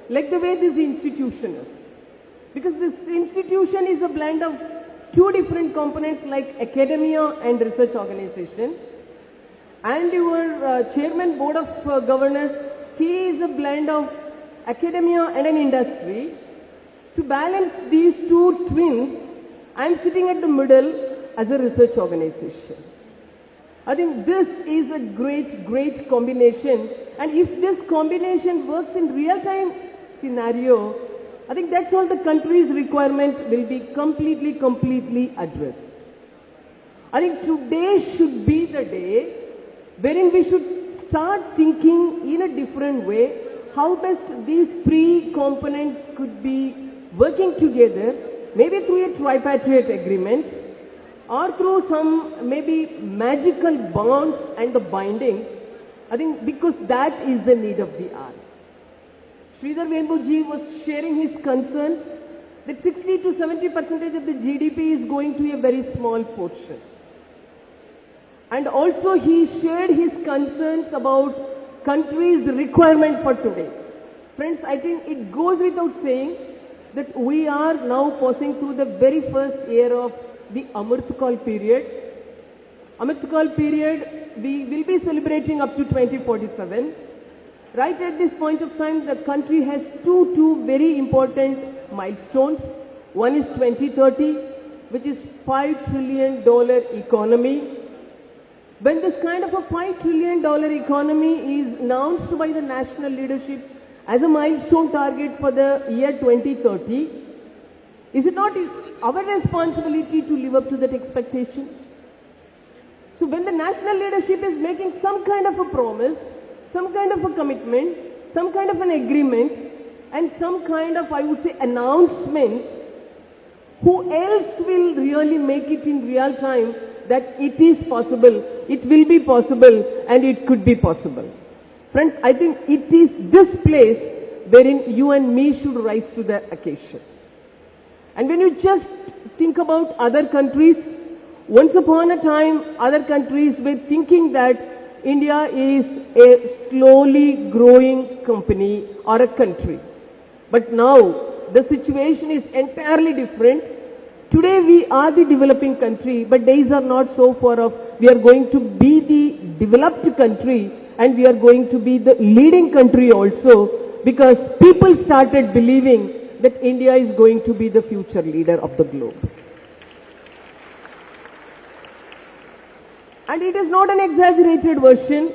like the way this institution is. Because this institution is a blend of two different components like academia and research organization. And your chairman board of governors, he is a blend of academia and an industry. To balance these two twins, I am sitting at the middle as a research organization. I think this is a great combination, and if this combination works in real-time scenario, I think that's all the country's requirement will be completely addressed. I think today should be the day wherein we should start thinking in a different way how best these three components could be working together, maybe through a tripartite agreement or through some maybe magical bonds and the bindings. I think because that is the need of the hour. Sridhar Vembuji was sharing his concerns that 60 to 70% of the GDP is going to a very small portion. And also he shared his concerns about country's requirement for today. Friends, I think it goes without saying that we are now passing through the very first year of the Amrit Kaal period. Amrit Kaal period, we will be celebrating up to 2047. Right at this point of time, the country has two very important milestones. One is 2030, which is $5 trillion economy. When this kind of a $5 trillion economy is announced by the national leadership as a milestone target for the year 2030, is it not our responsibility to live up to that expectation? So when the national leadership is making some kind of a promise, some kind of a commitment, some kind of an agreement, and some kind of, I would say, announcement, who else will really make it in real time that it is possible, it will be possible, and it could be possible? Friends, I think it is this place wherein you and me should rise to the occasion. And when you just think about other countries, once upon a time, other countries were thinking that India is a slowly growing company or a country. But now, the situation is entirely different. Today we are the developing country, but days are not so far off. We are going to be the developed country, and we are going to be the leading country also, because people started believing that India is going to be the future leader of the globe. And it is not an exaggerated version,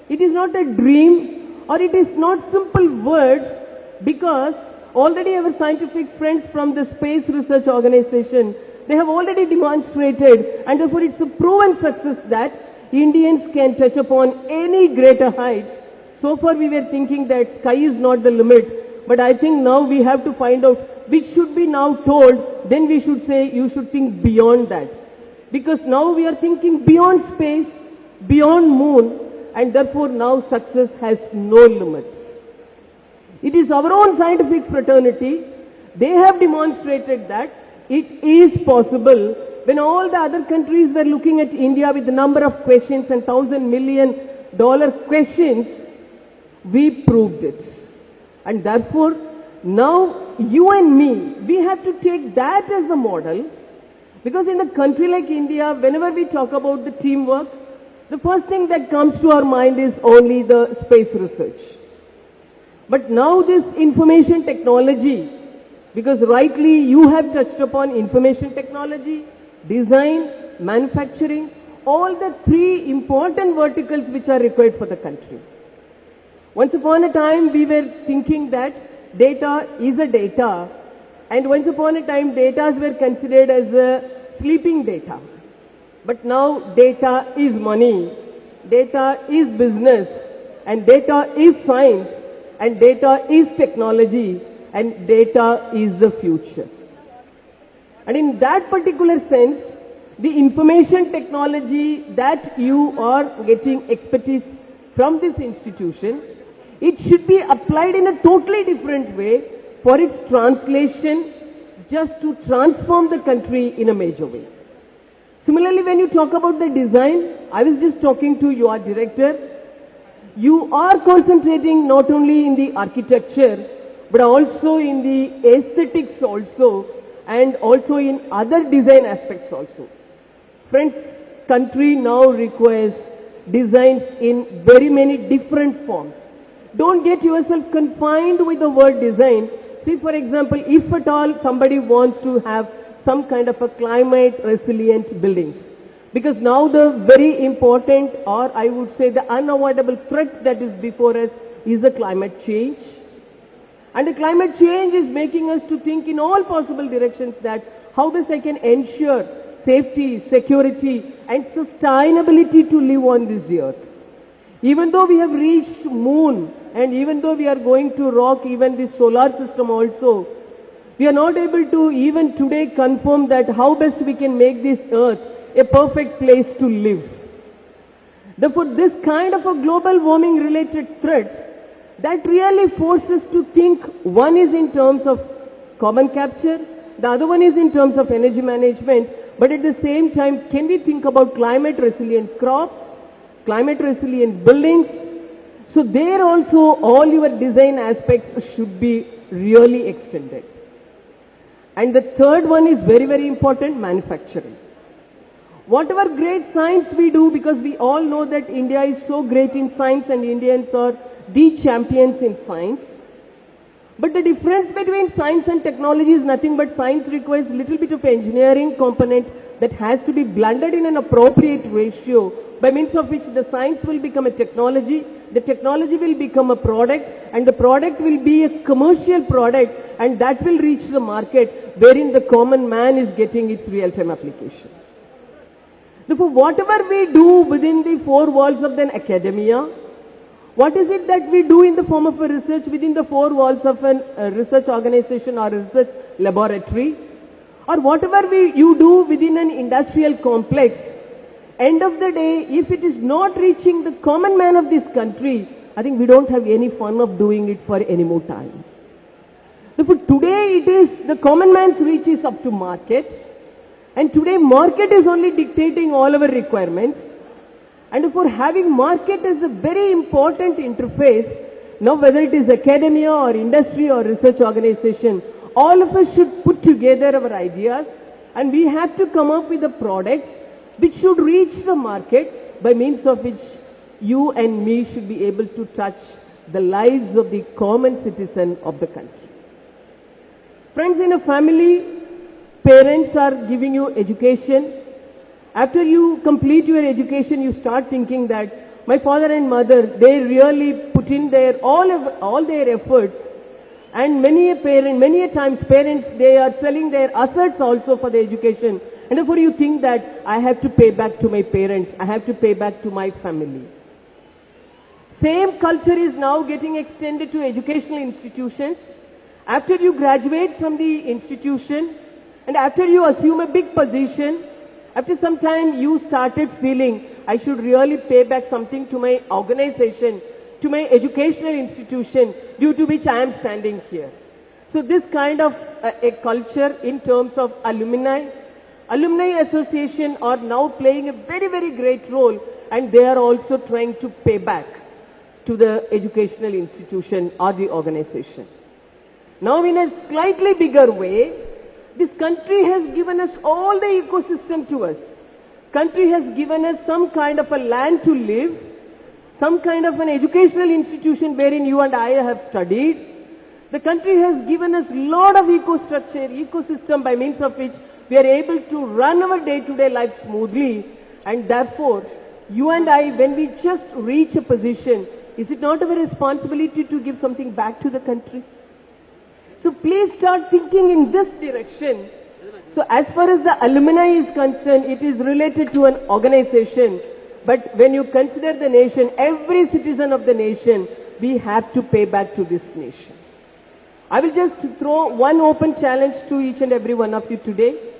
it is not a dream, or it is not simple words, because already our scientific friends from the Space Research Organization, they have already demonstrated, and therefore it's a proven success that Indians can touch upon any greater heights. So far we were thinking that sky is not the limit, but I think now we have to find out which should be now told, then we should say you should think beyond that. Because now we are thinking beyond space, beyond moon, and therefore now success has no limits. It is our own scientific fraternity, they have demonstrated that it is possible. When all the other countries were looking at India with the number of questions and $1,000 million questions, we proved it. And therefore, now you and me, we have to take that as a model. Because in a country like India, whenever we talk about the teamwork, the first thing that comes to our mind is only the space research. But now this information technology, because rightly you have touched upon information technology, design, manufacturing, all the three important verticals which are required for the country. Once upon a time we were thinking that data is a data, and once upon a time data were considered as a sleeping data. But now data is money, data is business, and data is science, and data is technology, and data is the future. And in that particular sense, the information technology that you are getting expertise from this institution, it should be applied in a totally different way for its translation, just to transform the country in a major way. Similarly, when you talk about the design, I was just talking to your director, you are concentrating not only in the architecture, but also in the aesthetics also, and also in other design aspects also. Friends, country now requires designs in very many different forms. Don't get yourself confined with the word design. See, for example, if at all somebody wants to have some kind of a climate resilient buildings, because now the very important, or I would say the unavoidable threat that is before us is the climate change. And the climate change is making us to think in all possible directions that how best I can ensure safety, security and sustainability to live on this earth. Even though we have reached moon and even though we are going to rock even the solar system also, we are not able to even today confirm that how best we can make this earth a perfect place to live. Therefore, this kind of a global warming related threats that really forces to think, one is in terms of carbon capture, the other one is in terms of energy management, but at the same time, can we think about climate resilient crops, climate resilient buildings? So there also all your design aspects should be really extended. And the third one is very, very important, manufacturing. Whatever great science we do, because we all know that India is so great in science and Indians are the champions in science. But the difference between science and technology is nothing but science requires little bit of engineering component that has to be blended in an appropriate ratio, by means of which the science will become a technology, the technology will become a product, and the product will be a commercial product, and that will reach the market wherein the common man is getting its real-time application. Therefore, whatever we do within the four walls of an academia, what is it that we do in the form of a research within the four walls of a research organization or a research laboratory, or whatever you do within an industrial complex, end of the day, if it is not reaching the common man of this country, I think we don't have any fun of doing it for any more time. Therefore, today it is the common man's reach is up to market, and today market is only dictating all our requirements. And therefore, having market as a very important interface, now whether it is academia or industry or research organization, all of us should put together our ideas and we have to come up with the products which should reach the market, by means of which you and me should be able to touch the lives of the common citizen of the country. Friends, in a family, parents are giving you education. After you complete your education, you start thinking that my father and mother, they really put in their all their efforts, and many a times parents, they are selling their assets also for the education, and therefore you think that I have to pay back to my parents, I have to pay back to my family. Same culture is now getting extended to educational institutions. After you graduate from the institution and after you assume a big position, after some time you started feeling I should really pay back something to my organization, to my educational institution due to which I am standing here. So this kind of a culture in terms of alumni association are now playing a very, very great role, and they are also trying to pay back to the educational institution or the organization. Now in a slightly bigger way, this country has given us all the ecosystem to us. Country has given us some kind of a land to live, some kind of an educational institution wherein you and I have studied. The country has given us lot of ecosystem by means of which we are able to run our day-to-day life smoothly, and therefore you and I, when we just reach a position, is it not our responsibility to give something back to the country? So please start thinking in this direction. So as far as the alumni is concerned, it is related to an organization. But when you consider the nation, every citizen of the nation, we have to pay back to this nation. I will just throw one open challenge to each and every one of you today.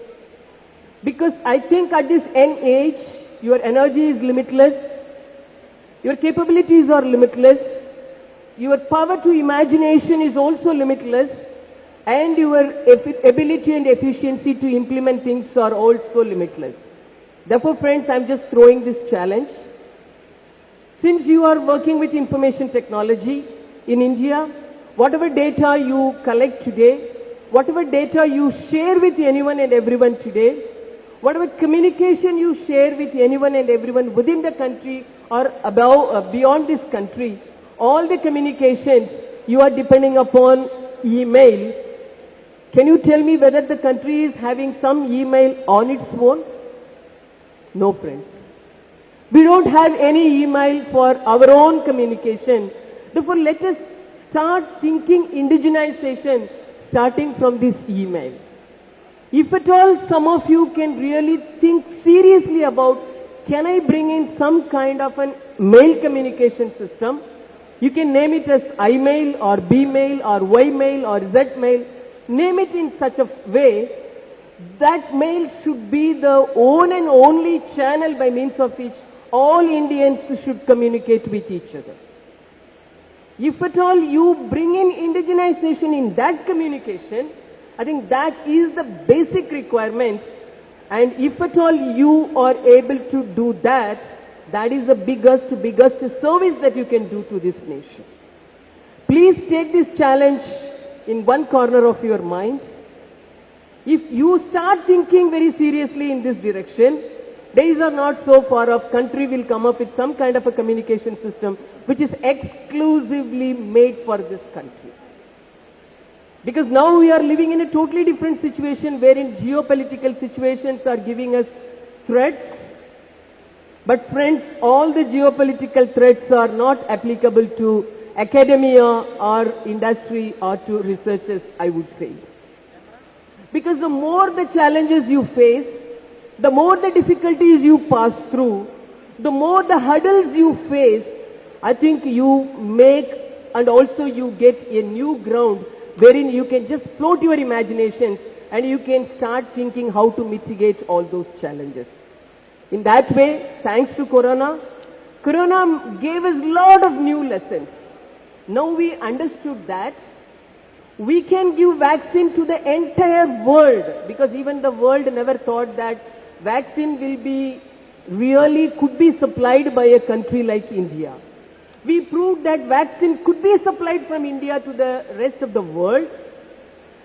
Because I think at this young age, your energy is limitless. Your capabilities are limitless. Your power to imagination is also limitless. And your ability and efficiency to implement things are also limitless. Therefore, friends, I am just throwing this challenge. Since you are working with information technology in India, whatever data you collect today, whatever data you share with anyone and everyone today, whatever communication you share with anyone and everyone within the country or beyond this country, all the communications you are depending upon email. Can you tell me whether the country is having some email on its own? No, friends. We don't have any email for our own communication. Therefore, let us start thinking indigenization starting from this email. If at all some of you can really think seriously about, can I bring in some kind of an mail communication system? You can name it as I-mail or B-mail or Y-mail or Z-mail. Name it in such a way that mail should be the own and only channel by means of which all Indians should communicate with each other. If at all you bring in indigenization in that communication, I think that is the basic requirement, and if at all you are able to do that, that is the biggest service that you can do to this nation. Please take this challenge in one corner of your mind. If you start thinking very seriously in this direction, days are not so far off, country will come up with some kind of a communication system which is exclusively made for this country. Because now we are living in a totally different situation wherein geopolitical situations are giving us threats. But friends, all the geopolitical threats are not applicable to academia or industry or to researchers, I would say. Because the more the challenges you face, the more the difficulties you pass through, the more the hurdles you face, I think you make and also you get a new ground wherein you can just float your imaginations and you can start thinking how to mitigate all those challenges. In that way, thanks to Corona gave us a lot of new lessons. Now we understood that we can give vaccine to the entire world, because even the world never thought that vaccine could be supplied by a country like India. We proved that vaccine could be supplied from India to the rest of the world,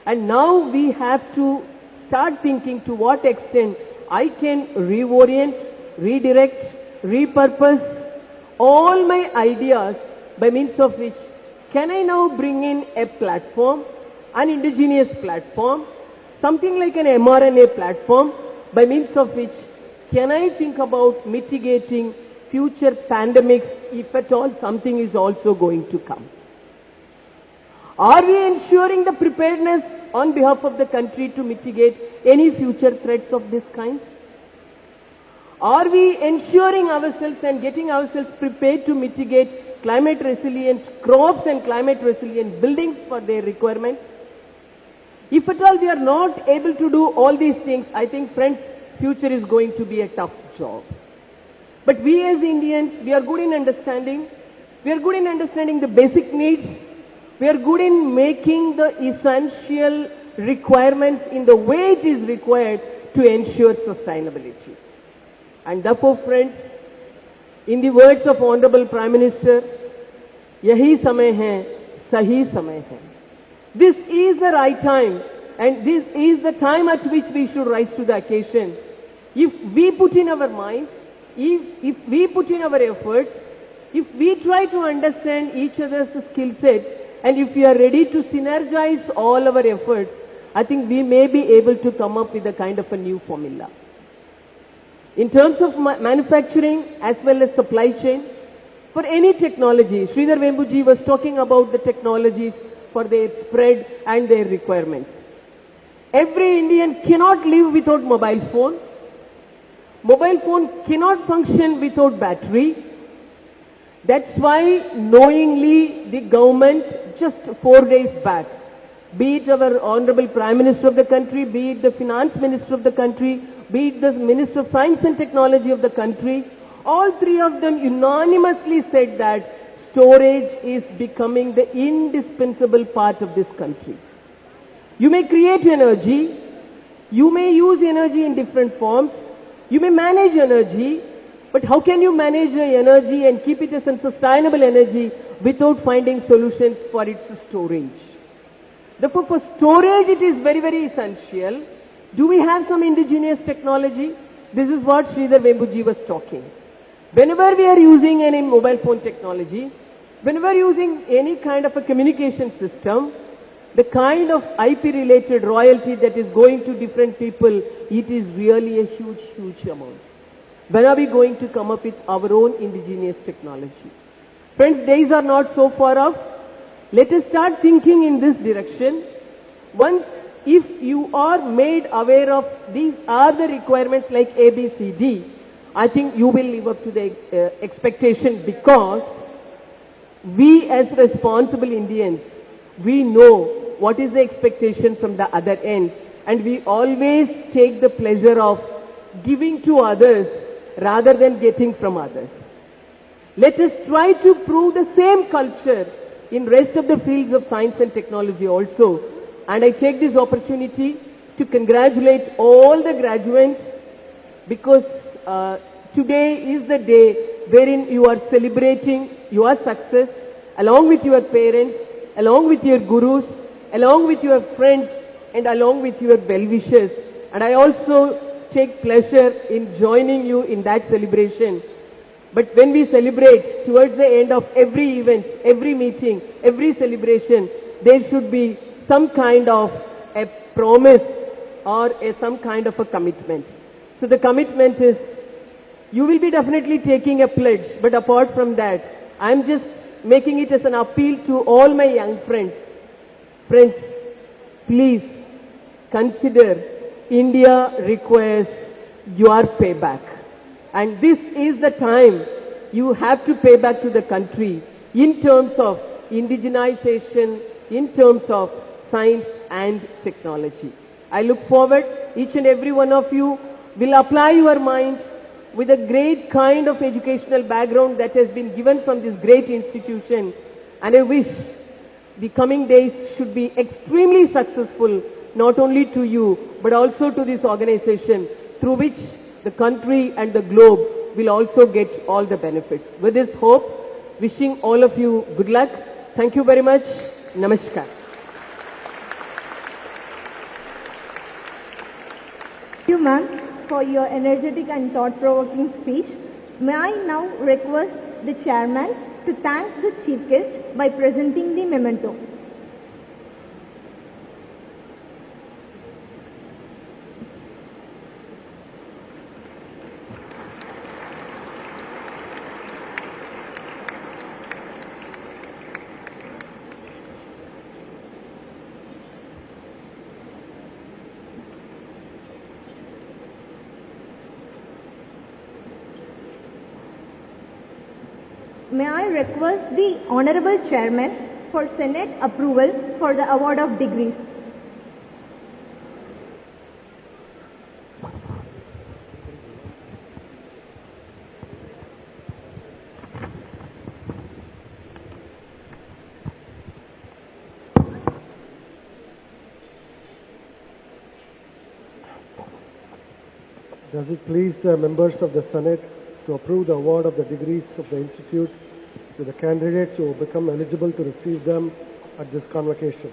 and now we have to start thinking to what extent I can reorient, redirect, repurpose all my ideas by means of which can I now bring in a platform, an indigenous platform, something like an mRNA platform, by means of which can I think about mitigating future pandemics if at all something is also going to come. Are we ensuring the preparedness on behalf of the country to mitigate any future threats of this kind? Are we ensuring ourselves and getting ourselves prepared to mitigate climate resilient crops and climate resilient buildings for their requirements? If at all we are not able to do all these things, I think, friends, future is going to be a tough job. But we as Indians, we are good in understanding. We are good in understanding the basic needs. We are good in making the essential requirements in the way it is required to ensure sustainability. And therefore, friends, in the words of Honorable Prime Minister, yahi samay hai, sahi samay hai. This is the right time, and this is the time at which we should rise to the occasion. If we put in our minds, if we put in our efforts, if we try to understand each other's skill set, and if we are ready to synergize all our efforts, I think we may be able to come up with a kind of a new formula. In terms of manufacturing as well as supply chain, for any technology, Sridhar Vembuji was talking about the technologies for their spread and their requirements. Every Indian cannot live without mobile phone. Mobile phone cannot function without battery. That's why knowingly the government just 4 days back, be it our Honorable Prime Minister of the country, be it the Finance Minister of the country, be it the Minister of Science and Technology of the country, all three of them unanimously said that storage is becoming the indispensable part of this country. You may create energy, you may use energy in different forms, you may manage energy, but how can you manage your energy and keep it as a sustainable energy without finding solutions for its storage. Therefore, for storage it is very, very essential. Do we have some indigenous technology? This is what Sridhar Vembuji was talking. Whenever we are using any mobile phone technology, whenever using any kind of a communication system, the kind of IP related royalty that is going to different people, it is really a huge, huge amount. When are we going to come up with our own indigenous technology? Friends, days are not so far off. Let us start thinking in this direction. Once, if you are made aware of these are the requirements like A, B, C, D, I think you will live up to the expectation, because we as responsible Indians, we know what is the expectation from the other end, and we always take the pleasure of giving to others rather than getting from others. Let us try to prove the same culture in rest of the fields of science and technology also. And I take this opportunity to congratulate all the graduates, because today is the day wherein you are celebrating your success along with your parents, along with your gurus, along with your friends, and along with your well-wishers. And I also take pleasure in joining you in that celebration. But when we celebrate, towards the end of every event, every meeting, every celebration, there should be some kind of a promise or some kind of a commitment. So the commitment is, you will be definitely taking a pledge, but apart from that, I am just making it as an appeal to all my young friends. Friends, please consider India requires your payback. And this is the time you have to pay back to the country in terms of indigenization, in terms of science and technology. I look forward, each and every one of you will apply your mind with a great kind of educational background that has been given from this great institution. And I wish the coming days should be extremely successful, not only to you, but also to this organization, through which the country and the globe will also get all the benefits. With this hope, wishing all of you good luck. Thank you very much. Namaskar. Thank you, ma'am, for your energetic and thought-provoking speech. May I now request the chairman to thank the chief guest by presenting the memento. May I request the Honorable Chairman for Senate approval for the award of degrees. Does it please the members of the Senate to approve the award of the degrees of the Institute to the candidates who become eligible to receive them at this convocation?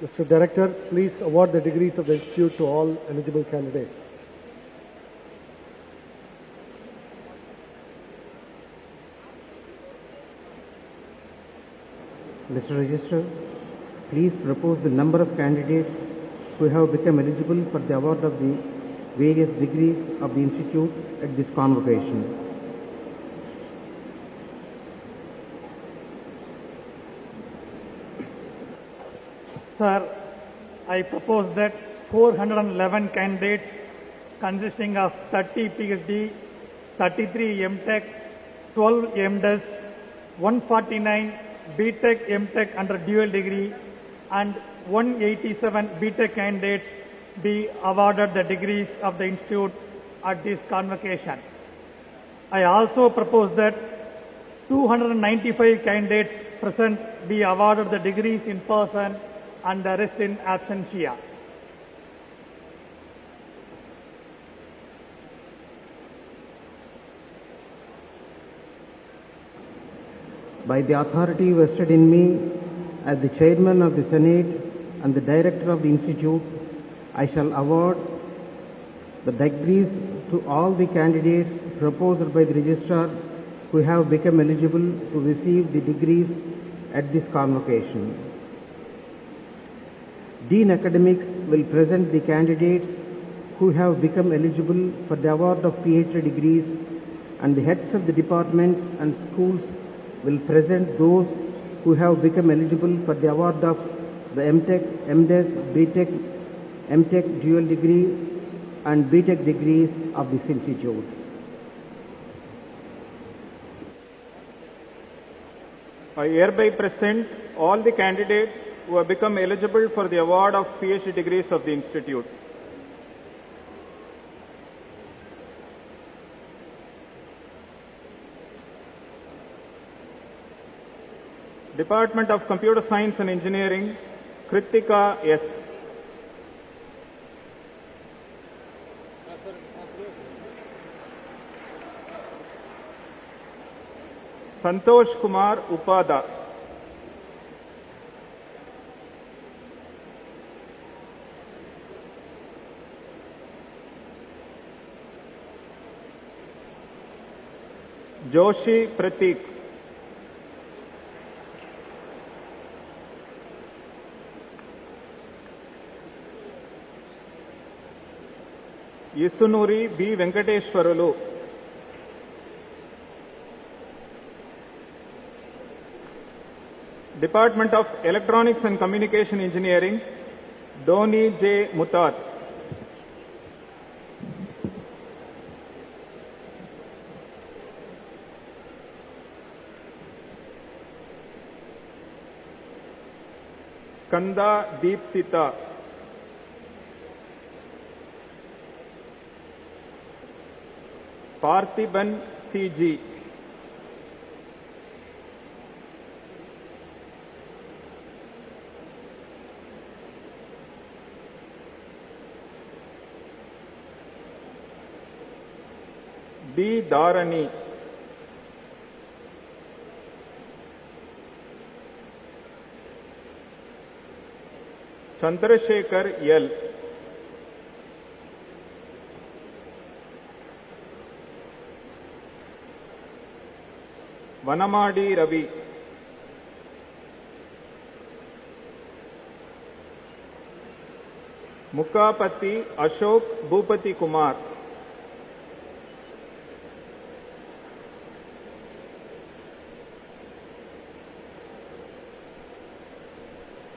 Mr. Director, please award the degrees of the Institute to all eligible candidates. Mr. Registrar, please propose the number of candidates who have become eligible for the award of the various degrees of the Institute at this convocation. Sir, I propose that 411 candidates consisting of 30 PhD, 33 MTech, 12 MDes, 149 BTech, MTech under dual degree and 187 BTech candidates be awarded the degrees of the Institute at this convocation. I also propose that 295 candidates present be awarded the degrees in person and the rest in absentia. by the authority vested in me as the Chairman of the Senate and the Director of the Institute, I shall award the degrees to all the candidates proposed by the Registrar who have become eligible to receive the degrees at this convocation. Dean Academics will present the candidates who have become eligible for the award of PhD degrees, and the heads of the departments and schools will present those who have become eligible for the award of the MTech, MDes, BTech, MTech dual degree and BTech degrees of this institute. I hereby present all the candidates who have become eligible for the award of PhD degrees of the institute. Department of Computer Science and Engineering, Kritika S. Santosh Kumar Upada. Joshi Pratik. Yisunuri B. Venkateshwaralu. Department of Electronics and Communication Engineering, Doni J. Mutat. Skanda Deepsita. Parthiban C.G. D. Dharani. Chandrasekhar L. Vanamadi Ravi. Mukapati Ashok Bhupati Kumar.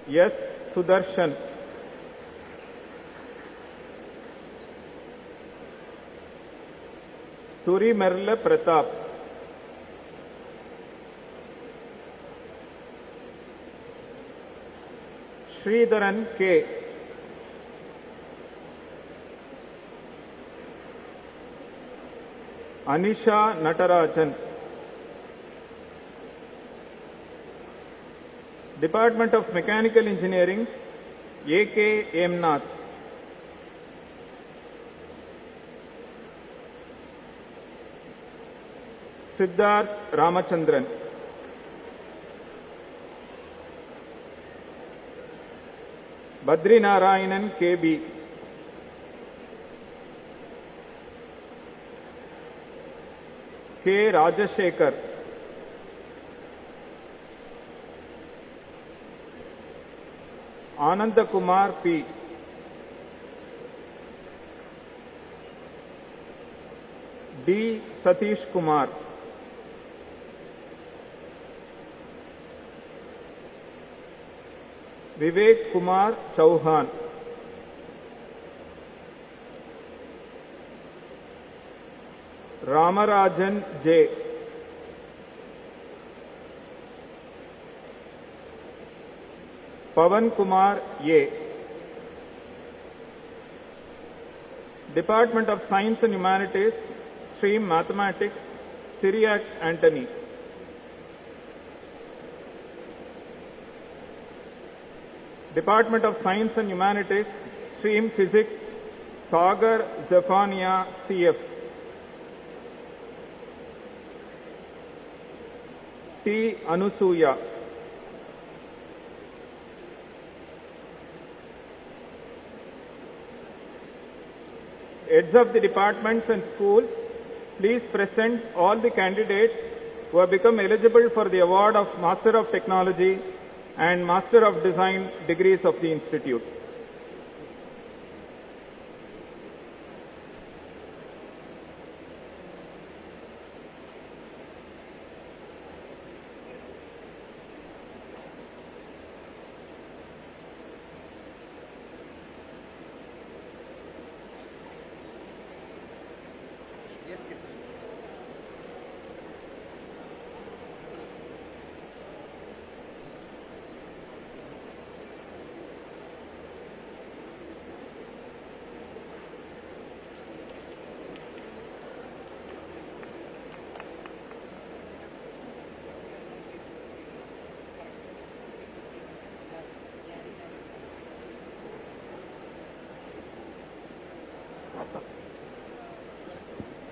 S. Sudarshan. Turi Merla Pratap. Sridharan K. Anisha Natarajan. Department of Mechanical Engineering, A.K. Emnath. Siddharth Ramachandran. Badri Narayanan K.B. K. Rajashekar. Ananda Kumar P. D. Satish Kumar. Vivek Kumar Chauhan. Ramarajan J. Pavan Kumar A. Department of Science and Humanities, Stream Mathematics, Syriac Anthony. Department of Science and Humanities, Stream Physics, Sagar Zephania CF. T. Anusuya. Heads of the departments and schools, please present all the candidates who have become eligible for the award of Master of Technology and Master of Design degrees of the Institute.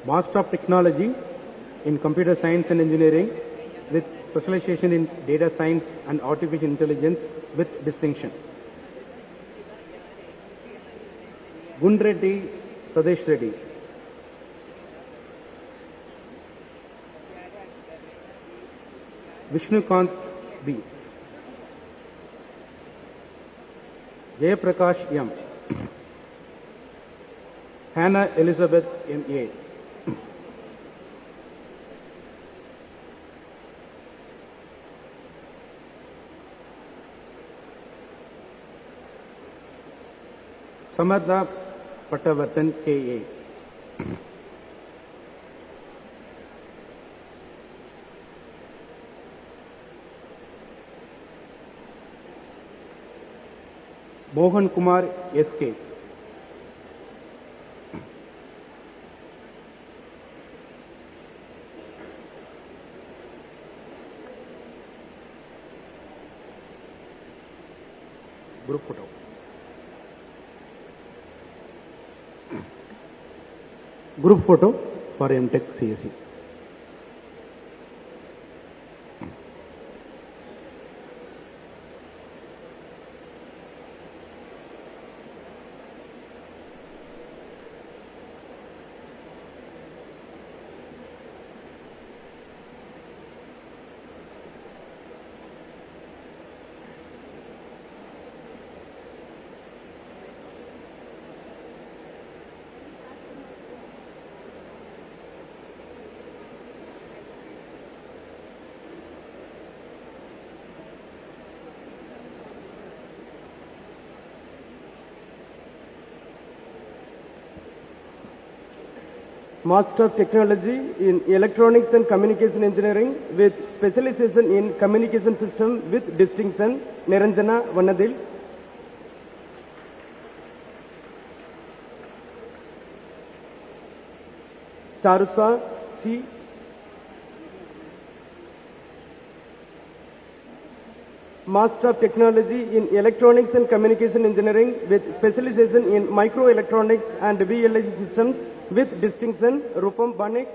Master of Technology in Computer Science and Engineering with specialization in Data Science and Artificial Intelligence with distinction. Gunreddy Sadesh Reddy. Vishnukant B. Jayaprakash M. Hannah Elizabeth M.A. Samartha Pattavartan K.A. Mohan Kumar S.K. Group photo. Group photo for M.Tech CSE. Master of Technology in Electronics and Communication Engineering with specialization in Communication System with distinction, Niranjana Vanadil. Charusa C. Master of Technology in Electronics and Communication Engineering with specialization in Microelectronics and VLSI Systems with distinction, Rupam Banik.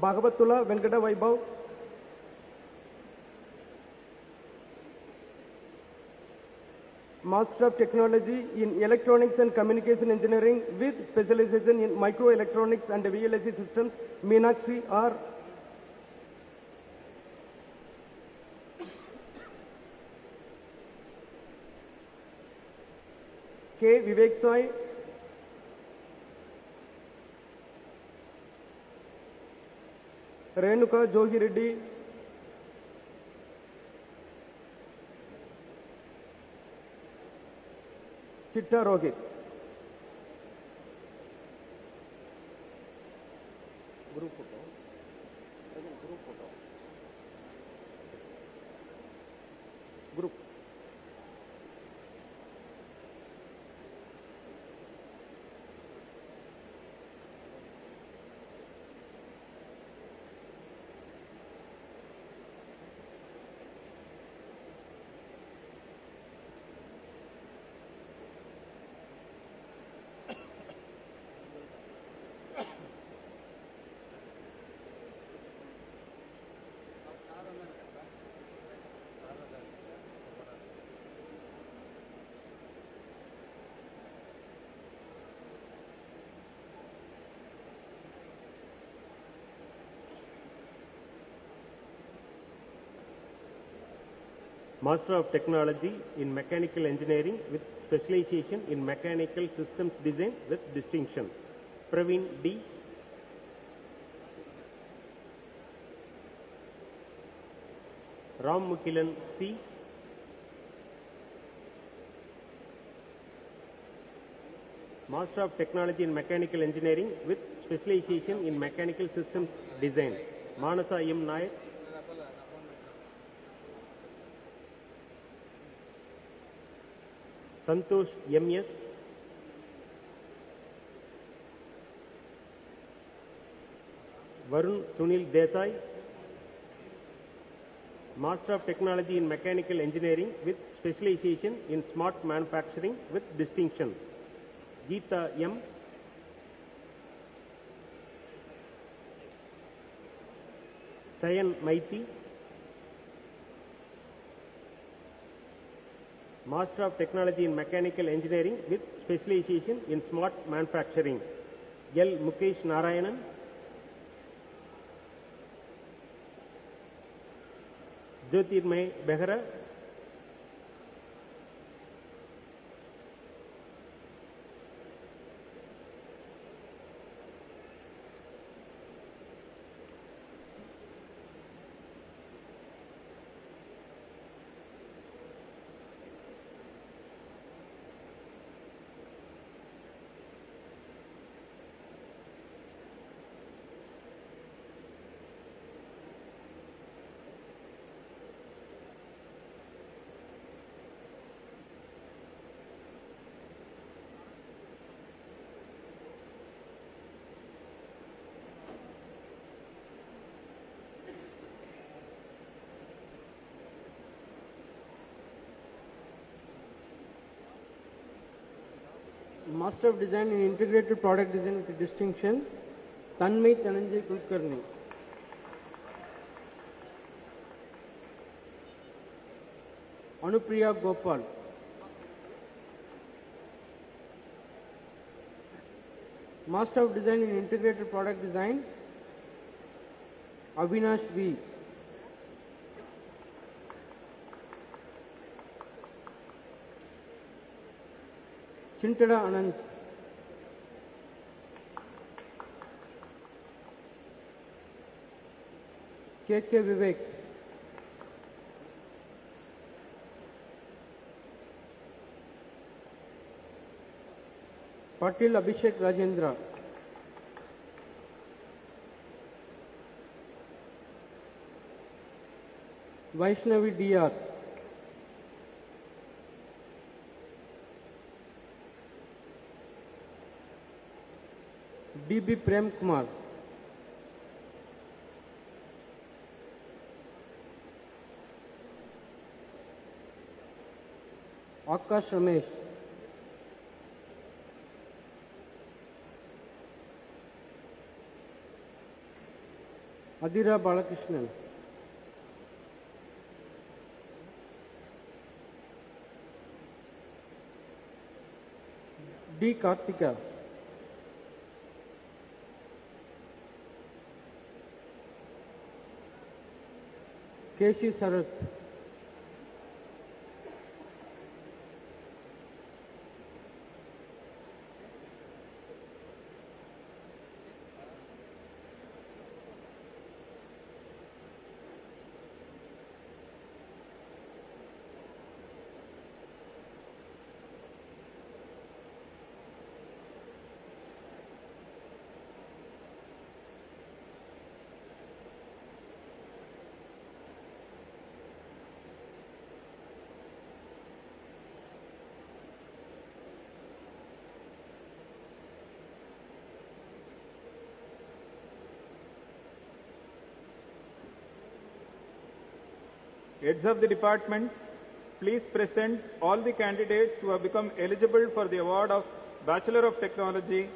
Bhagavatula Venkata Vaibhav. Master of Technology in Electronics and Communication Engineering with specialization in Microelectronics and VLSI Systems, Meenakshi R. K. Vivek Sai. Renuka Jogi Reddy. Chitta Rohit. Group photo. Group photo. Group. Master of Technology in Mechanical Engineering with specialization in Mechanical Systems Design with distinction. Praveen D. Ram Mukilan C. Master of Technology in Mechanical Engineering with specialization in Mechanical Systems Design. Manasa M. Nair. Santosh M.S. Varun Sunil Desai. Master of Technology in Mechanical Engineering with specialization in Smart Manufacturing with distinction. Geeta M. Sayan Maiti. Master of Technology in Mechanical Engineering with specialization in Smart Manufacturing. L. Mukesh Narayanan. Jyotirmay Behra. Master of Design in Integrated Product Design with distinction, Tanmay Dhananjay Kulkarni. Anupriya Gopal. Master of Design in Integrated Product Design, Avinash V. Chintada Anand. K.K. Vivek. Patil Abhishek Rajendra. Vaishnavi D.R. D.B. Prem Kumar. Akash Ramesh. Adira Balakrishnan. D. Kartika. Keshi Sarath. Heads of the departments, please present all the candidates who have become eligible for the award of Bachelor of Technology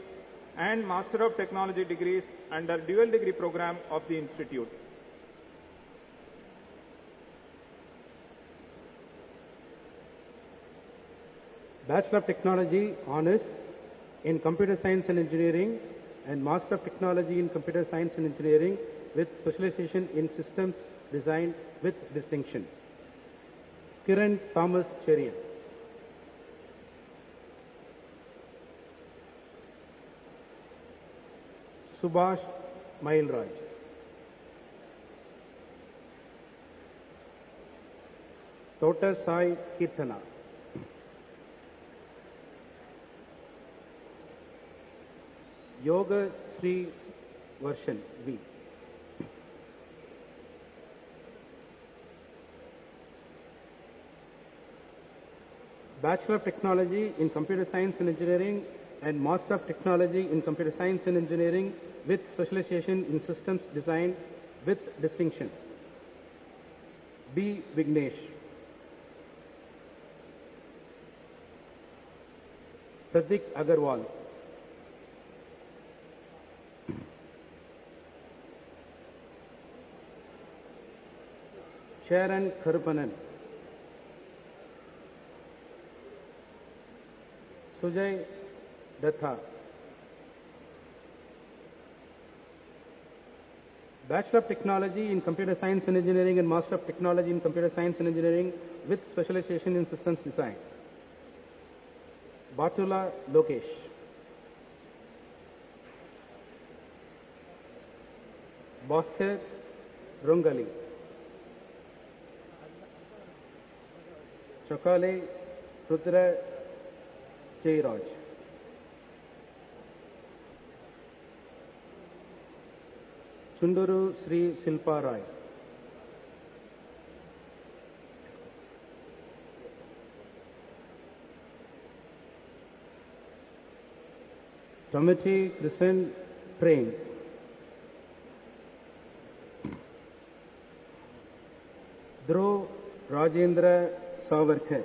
and Master of Technology degrees under dual degree program of the institute. Bachelor of Technology Honours in Computer Science and Engineering and Master of Technology in Computer Science and Engineering with specialization in Systems Design with distinction. Kiran Thomas Cherian. Subhash Mailraj. Tota Sai Kirtana. Yoga Sri Varshan V. Bachelor of Technology in Computer Science and Engineering and Master of Technology in Computer Science and Engineering with specialization in Systems Design with distinction. B. Vignesh. Pratik Agarwal. Sharon Karupanan. Sujay Datta. Bachelor of Technology in Computer Science and Engineering and Master of Technology in Computer Science and Engineering with specialization in Systems Design. Batula Lokesh. Bhaskar Rungali. Chokale Rudra Jairaj. Sunduru Sri Silpa Rai. Tamati Krisen Prem. Dhruv Rajendra Savarkar.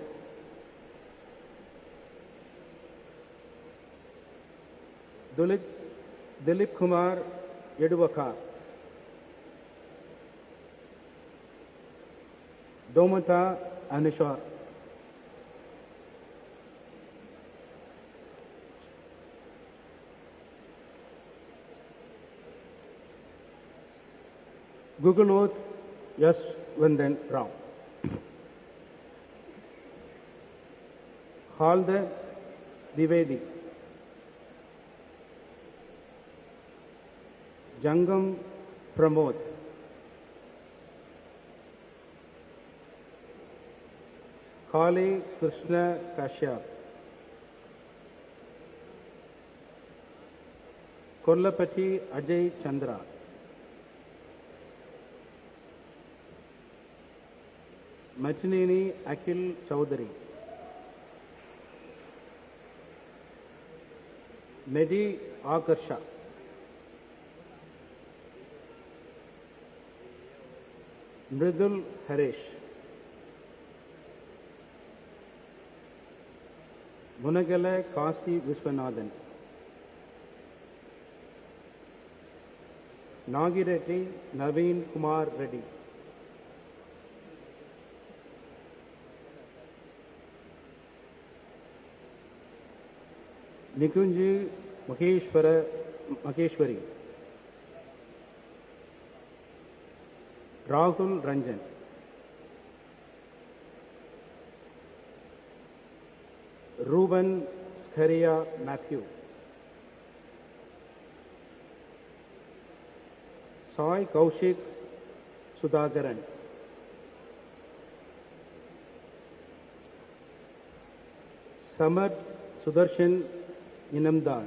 Dilip Kumar Yeduvakar. Domata Anushar. Gugunoth Yashwandan Rao. Halda Divedi. Jangam Pramod. Kali Krishna Kashyap. Kollapati Ajay Chandra. Machineni Akhil Chowdhury. Medi Akarsha. Mridul Harish. Munagala Kasi Vishwanathan. Nagireddy Naveen Kumar Reddy. Nikunji Maheshwari. Rahul Ranjan. Ruben Skaria Matthew. Sai Kaushik Sudhakaran. Samad Sudarshan Inamdar.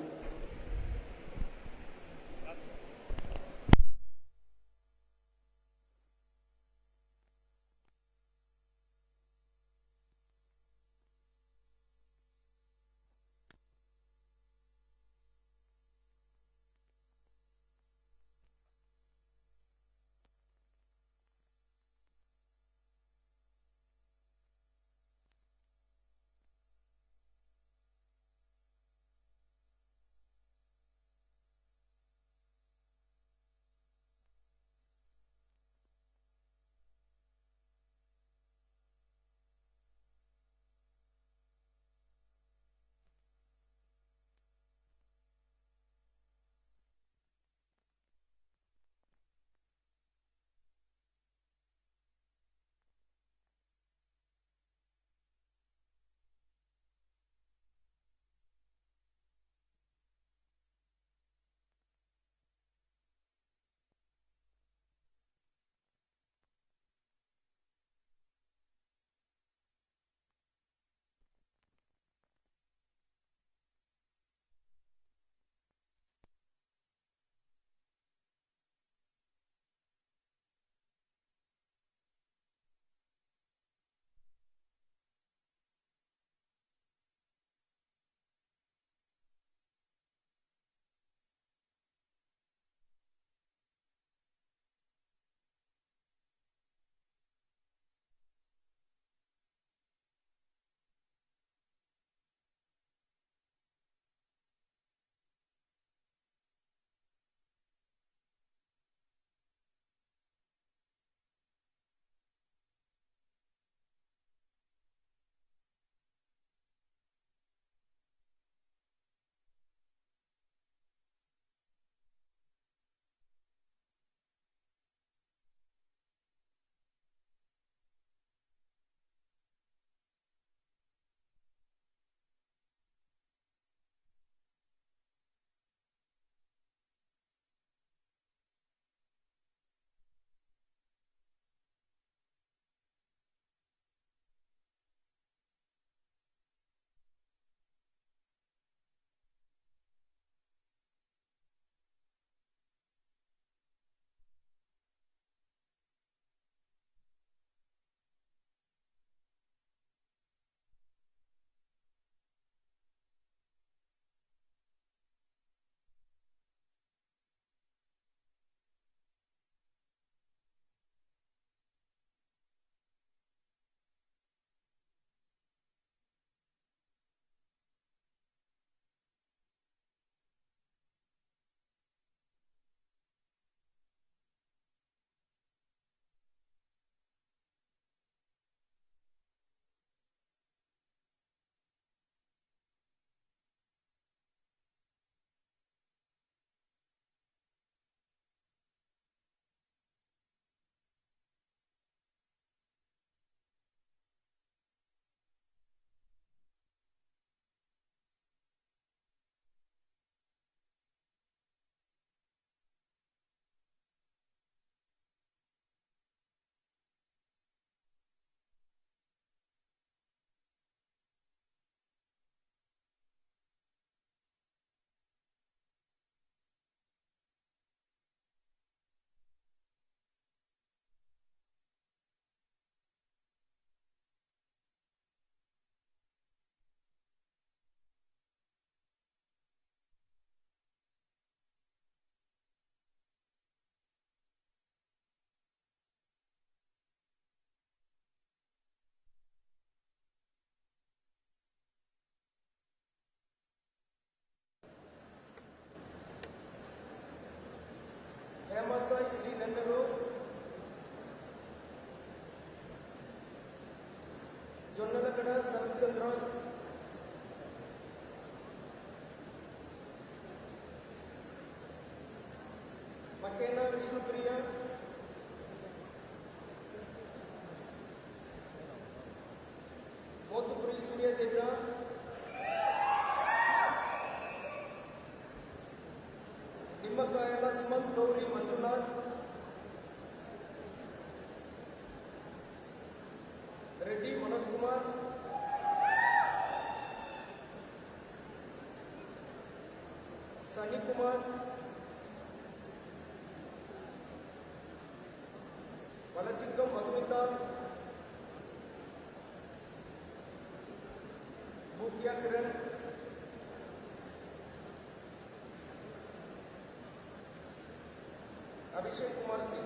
Jonnalagada Sarat Chandra, Makena Vishnupriya, Motupuri Surya Deja, Nimakayala Suman Gauri Manjunath, Reddy Manoj Kumar, Sani Kumar, Valachikam Madhumita, Bhupya Kiran, Abhishek Kumar Singh.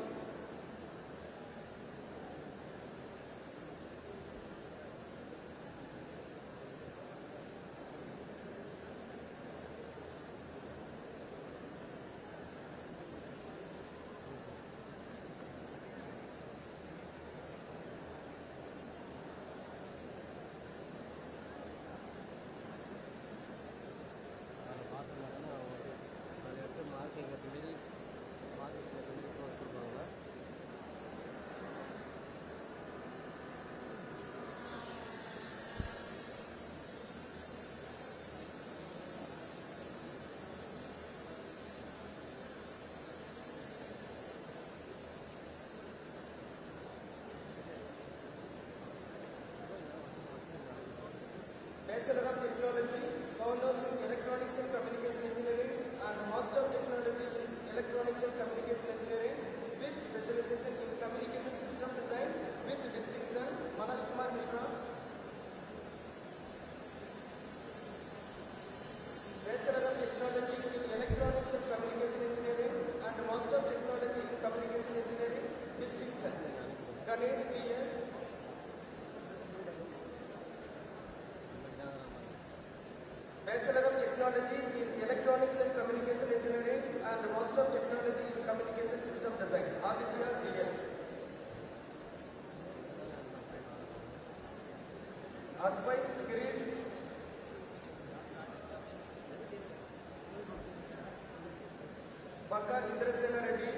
Bachelor of Technology, Honors in Electronics and Communication Engineering and Master of Technology in Electronics and Communication Engineering with specialization in Communication System Design with distinction, Manoj Kumar Mishra. Bachelor of Technology in Electronics and Communication Engineering and Master of Technology in Communication Engineering, distinction, Ganesh T.S. Bachelor of Technology in Electronics and Communication Engineering and Master of Technology in Communication System Design, Aditya D.S. Advait Girish, Baka Indrasena Reddy,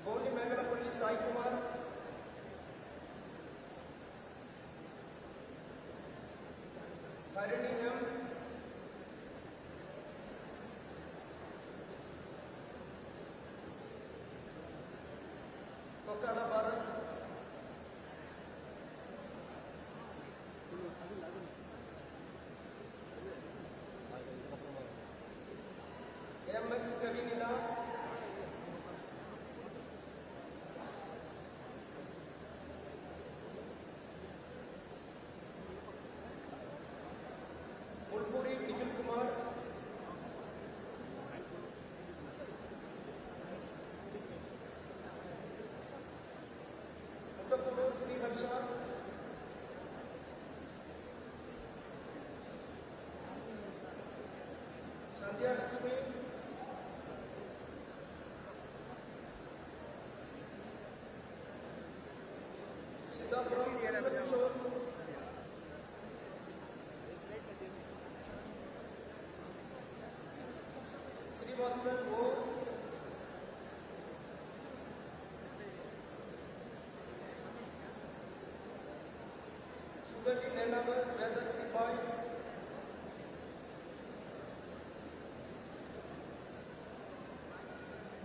Boni Megalapalli Sai Kumar, Harini M. Kokala Bharat, M.S. Kavinila, Mulpuri Nikhil Kumar, Uttapuru Sri Harsha, Sandhya Lakshmi, Siddhapuram Krishna Kishore, Srivatsan O, Sugati Nenagar Veda Sripai,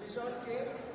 Vishal K.